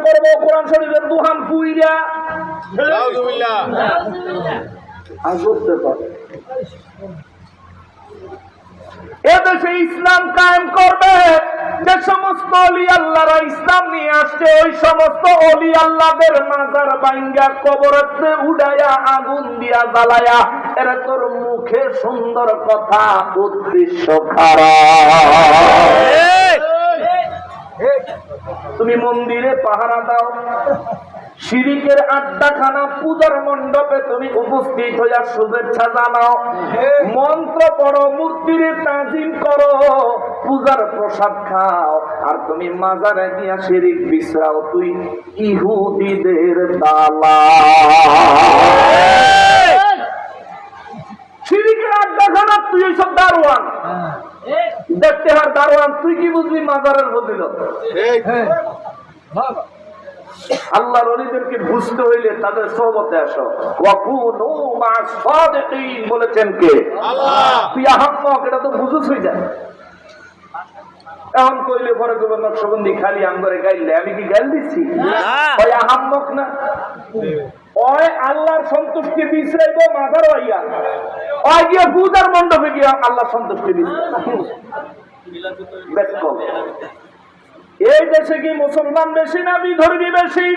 করবো কোরআন শরীফের দুহান ফুইরা আজব ব্যাপার। এদেশে ইসলাম কায়েম করবে, যে সমস্ত অলি আল্লাহরা ইসলাম নিয়ে আসছে ওই সমস্ত অলি আল্লাহদের মাজার ভাঙ্গা কবরেতে উড়াইয়া আগুন দিয়া জ্বালায়া, এরা তোর মুখে সুন্দর কথা, উদ্দেশ্য খারাপ। তুমি মন্দিরে পাহারা দাও, শিরিকের আড্ডাখানা পূজার মণ্ডপে তুমি উপস্থিত হইয়া শুভেচ্ছা জানাও, মন্ত্র পড়ো, মূর্তির তাজিম করো, পূজার প্রসাদ খাও, আর তুমি মাজারে গিয়া শিরিক বিশ্রাও, তুই ইহুদিদের দালাল। শিরিকের আড্ডাখানা তুই এইসব দারোয়ান, দেখতে হার দারোয়ান, তুই কি বুঝবি মাজারের ফজিলত? আল্লাহর ওলিদেরকে বুঝতে হইলে তাদের সোহবতে আসো। ওয়াকুনু মা'আস সাদিকিন বলেছেন কে? আল্লাহ। তুই আহাম্মক, এটা তো বুঝুস হই যায়। এখন কইলে পরে কইবে নকশবন্দি খালি আমগরে গাইলে, আমি কি গাইল দিচ্ছি? ওই আহাম্মক না, ওই আল্লাহর সন্তুষ্টি বিছরাইব মাজার হইয়া, ওই গিয়ে পূজার মণ্ডপে গিয়ে আল্লাহর সন্তুষ্টি বিছরাইব। এই দেশে কি মুসলমান বেশি না বিধর্মী বেশি?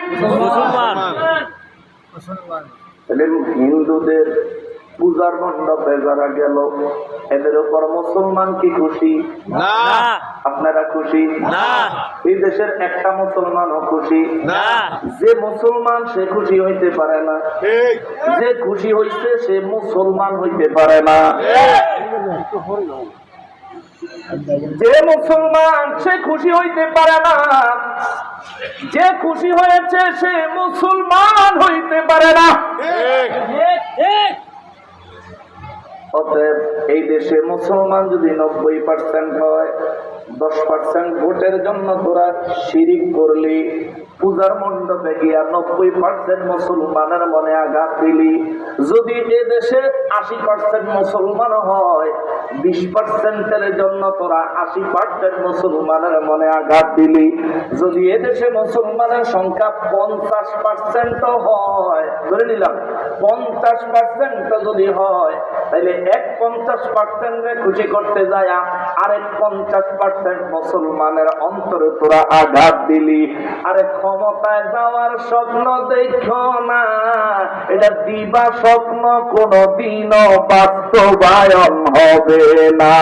হিন্দুদের পূজার মণ্ডপে যারা গেল, এদের উপর মুসলমান কি খুশি? না। আপনারা খুশি? না। এই দেশের একটা মুসলমানও খুশি না। যে মুসলমান সে খুশি হইতে পারে না, যে খুশি হইছে সে মুসলমান হইতে পারে না। যে মুসলমান সে খুশি হইতে পারে না, যে খুশি হয়েছে সে মুসলমান হইতে পারে না। অতএব এই দেশে মুসলমান যদি 90% হয়, 10% ভোটের জন্য তোরা শিরিক করলি, পূজার মণ্ডপে গিয়া 90% মুসলমানের মনে আঘাত দিলি। যদি এ দেশে 80% মুসলমান হয়, 20%-এর জন্য তোরা 80% মুসলমানের মনে আঘাত দিলি। যদি এ দেশে মুসলমানের সংখ্যা 50% হয়, ধরে নিলাম 50% যদি হয়, তাহলে 50% খুশি করতে যায় আরেক 50% মুসলমানের অন্তরে তোরা আঘাত দিলি। আরে ক্ষমতায় যাওয়ার স্বপ্ন দেখো না, এটা দিবা স্বপ্ন, কোনদিনও বাস্তবায়ন হবে না।